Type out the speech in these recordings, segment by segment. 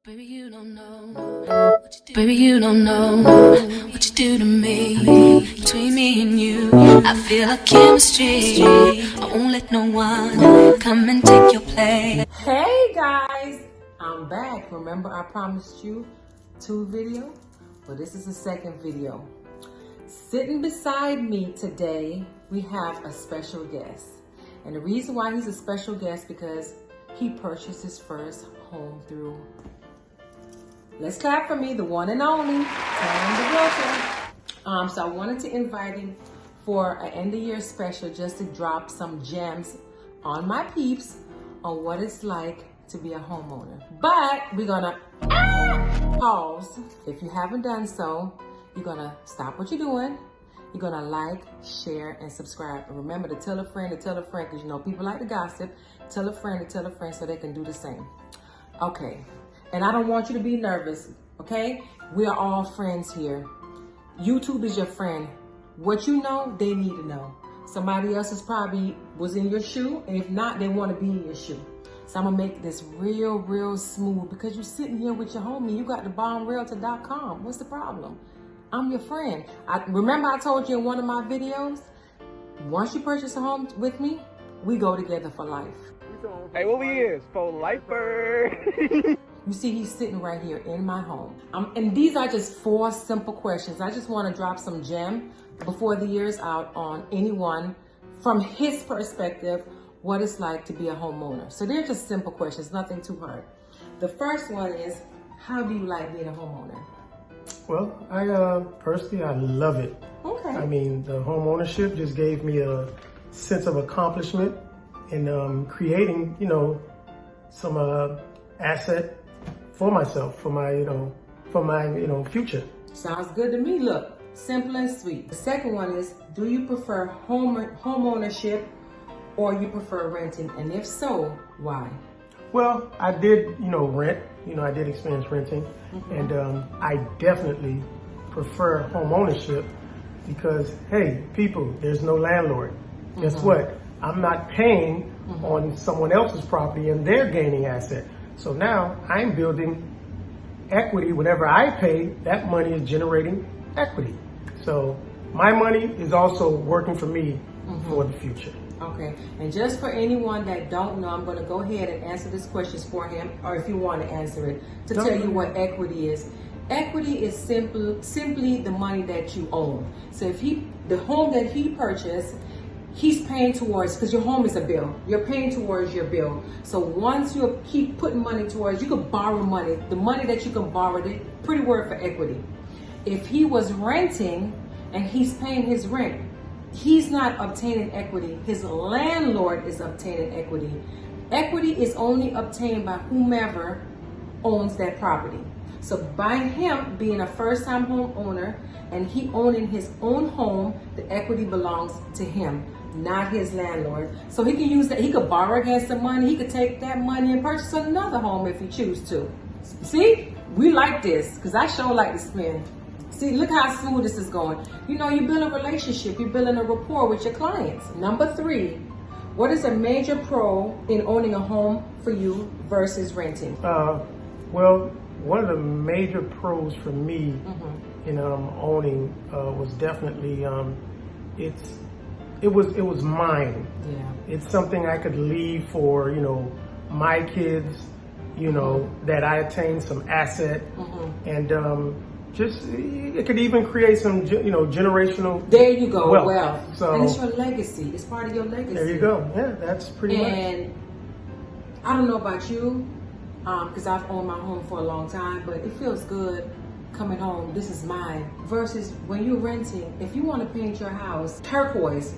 Baby, you don't know. Baby, you don't know what you do to me. Between me and you, I feel a chemistry. I won't let no one come and take your place. Hey guys, I'm back. Remember I promised you 2 videos? Well, this is the second video. Sitting beside me today, we have a special guest. And the reason why he's a special guest because he purchased his first home through, let's clap for me, the one and only, Tam the Realtor. So I wanted to invite him for an end of year special just to drop some gems on my peeps on what it's like to be a homeowner. But we're gonna pause. If you haven't done so, you're gonna stop what you're doing. You're gonna like, share, and subscribe. And remember to tell a friend, because you know people like to gossip. Tell a friend so they can do the same. Okay, and I don't want you to be nervous, okay? We are all friends here. YouTube is your friend. What you know, they need to know. Somebody else is probably was in your shoe, and if not, they want to be in your shoe. So I'm gonna make this real smooth because you're sitting here with your homie. You got the bombrealtor.com. What's the problem? I'm your friend. Remember I told you in one of my videos, once you purchase a home with me, we go together for life. Hey, what we is? For lifer. You see, he's sitting right here in my home. And these are just 4 simple questions. I just want to drop some gem before the year's out on anyone from his perspective, what it's like to be a homeowner. So they're just simple questions, nothing too hard. The first one is, how do you like being a homeowner? Well, I personally, I love it. Okay. I mean, the home ownership just gave me a sense of accomplishment in creating, some asset for myself, for my future. Sounds good to me. Look, simple and sweet. The second one is, do you prefer home ownership or you prefer renting? And if so, why? Well, I did, rent. I did experience renting, and I definitely prefer home ownership because, hey, people, there's no landlord. Guess what? I'm not paying on someone else's property and they're gaining asset. So now I'm building equity. Whenever I pay, that money is generating equity. So my money is also working for me for the future. Okay, and just for anyone that don't know, I'm going to go ahead and answer this question for him, or if you want to answer it, to tell you what equity is. Equity is simply the money that you own. So if the home that he purchased, he's paying towards, because your home is a bill. You're paying towards your bill. So once you keep putting money towards, you can borrow money. The money that you can borrow, the pretty word for equity. If he was renting and he's paying his rent, he's not obtaining equity. His landlord is obtaining equity. Equity is only obtained by whomever owns that property. So by him being a first-time homeowner and he owning his own home, the equity belongs to him, not his landlord. So he can use that. He could borrow against the money. He could take that money and purchase another home if he chooses to. See, we like this because I sure like to spend. See, look how smooth this is going. You build a relationship, you're building a rapport with your clients. Number 3, what is a major pro in owning a home for you versus renting? Well, one of the major pros for me in owning was definitely it was mine. Yeah. It's something I could leave for my kids. That I attained some asset and. It could even create some, generational. There you go. Wealth. So, and it's your legacy. It's part of your legacy. There you go. Yeah, that's pretty much. And I don't know about you, because I've owned my home for a long time, but it feels good coming home. This is mine. Versus when you're renting, if you want to paint your house turquoise,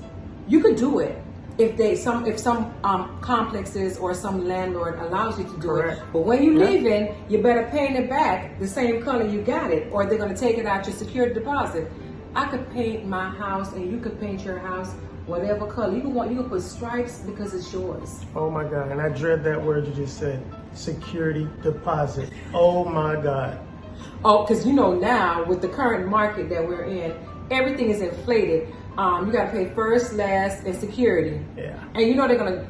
you could do it. If some complexes or some landlord allows you to do it, but when you leaving, you better paint it back the same color you got it, or they're gonna take it out your security deposit. I could paint my house, and you could paint your house whatever color you can put stripes because it's yours. Oh my God! And I dread that word you just said, security deposit. Oh my God. Oh, because now with the current market that we're in, everything is inflated. You gotta pay first, last, and security. Yeah. And they're gonna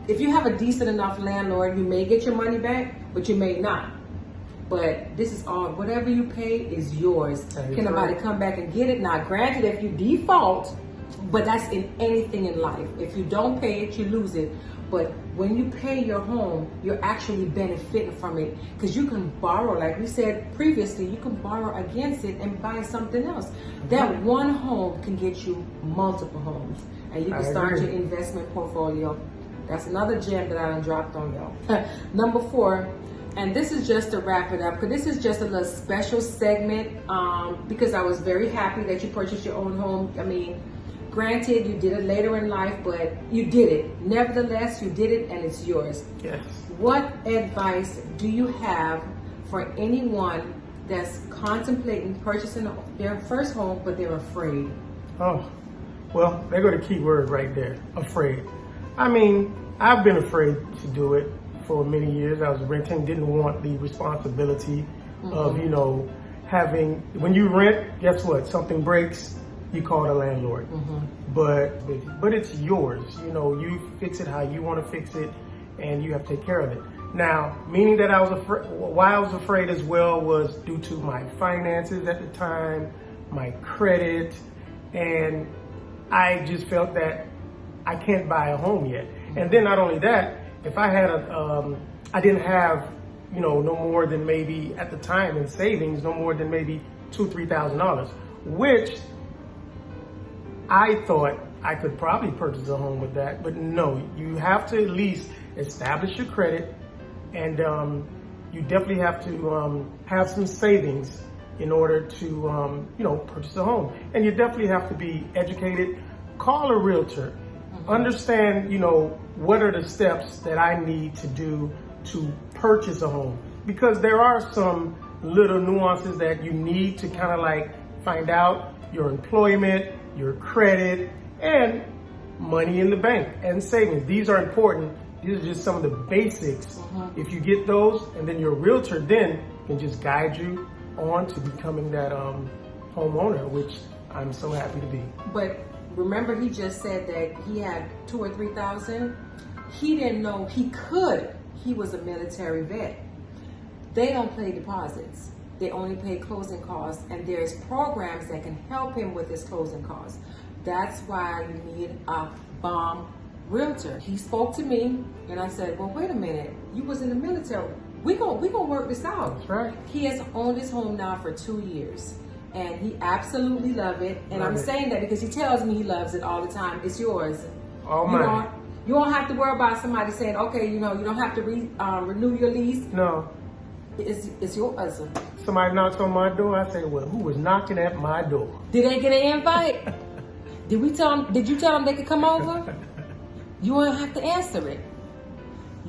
if you have a decent enough landlord, you may get your money back, but you may not. But this is all, whatever you pay is yours. That is Can nobody right. come back and get it? Now, granted, if you default, but that's in anything in life. If you don't pay it, you lose it. But when you pay your home, you're actually benefiting from it because you can borrow, like we said previously, you can borrow against it and buy something else. That one home can get you multiple homes, and you can start agree. your investment portfolio. That's another gem that I done dropped on y'all. Number 4, and this is just to wrap it up, because this is just a little special segment because I was very happy that you purchased your own home. I mean, granted, you did it later in life, but you did it. Nevertheless, you did it and it's yours. Yes. What advice do you have for anyone that's contemplating purchasing their first home, but they're afraid? Oh, well, there go the key word right there, afraid. I mean, I've been afraid to do it for many years. I was renting, didn't want the responsibility of, you know, having, when you rent, guess what? Something breaks, you call the landlord. But it's yours. You know, you fix it how you want to fix it, and you have to take care of it. Now, meaning that I was afraid, why I was afraid as well was due to my finances at the time, my credit, and I just felt that I can't buy a home yet. And then not only that, if I had I didn't have, you know, no more than maybe at the time in savings, no more than maybe $2,000-3,000, which I thought I could probably purchase a home with that, but no, you have to at least establish your credit, and you definitely have to have some savings in order to, you know, purchase a home. And you definitely have to be educated. Call a realtor. Understand, you know, what are the steps that I need to do to purchase a home, because there are some little nuances that you need to kind of like find out: your employment, your credit, and money in the bank and savings. These are important. These are just some of the basics. If you get those, and then your realtor then can just guide you on to becoming that homeowner, which I'm so happy to be. But remember, he just said that he had 2,000 or 3,000. He didn't know he could. He was a military vet. They don't pay deposits. They only pay closing costs, and there's programs that can help him with his closing costs. That's why you need a bomb realtor. He spoke to me, and I said, well, wait a minute. You was in the military. We gonna work this out. That's right. He has owned his home now for 2 years, and he absolutely loves it. And Love I'm it. saying that because he tells me he loves it all the time. It's yours. All You mine. you don't have to worry about somebody saying, okay, you know, you don't have to renew your lease. No. It's yours. Somebody knocks on my door, I say, well, who was knocking at my door? Did they get an invite? Did you tell them they could come over? You won't have to answer it.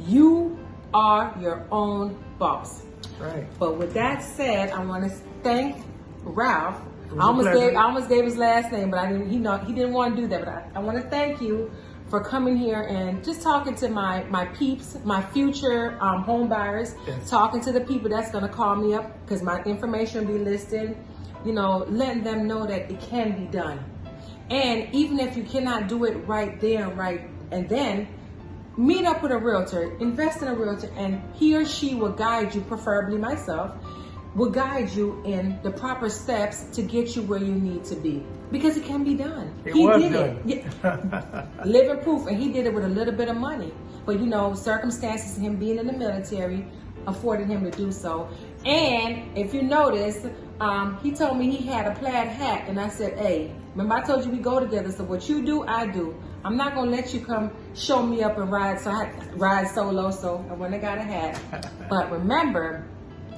You are your own boss. Right. But with that said, I want to thank Ralph. It was a pleasure. I almost gave his last name, but I didn't. He didn't want to do that. But I want to thank you for coming here and just talking to my peeps, my future home buyers, Yes. talking to the people that's going to call me up because my information will be listed. You know, letting them know that it can be done. And even if you cannot do it right there, right and then, meet up with a realtor, invest in a realtor, and he or she will guide you, preferably myself, will guide you in the proper steps to get you where you need to be. Because it can be done. It He was did done. it. Yeah. Living proof, and he did it with a little bit of money. But you know, circumstances, him being in the military, afforded him to do so. And if you notice, he told me he had a plaid hat, and I said, hey, remember I told you we go together, so what you do, I do. I'm not gonna let you come show me up and ride, so I ride solo, so I went and got a hat. But remember,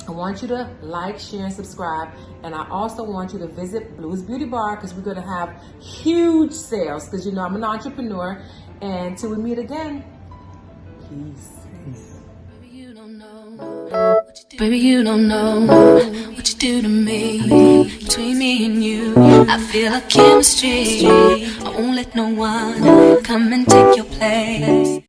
I want you to like, share, and subscribe. And I also want you to visit Blues Beauty Bar because we're gonna have huge sales, because you know I'm an entrepreneur. And till we meet again, peace. Peace. Baby, you don't know what you do to me. Between me and you, I feel a chemistry. I won't let no one come and take your place.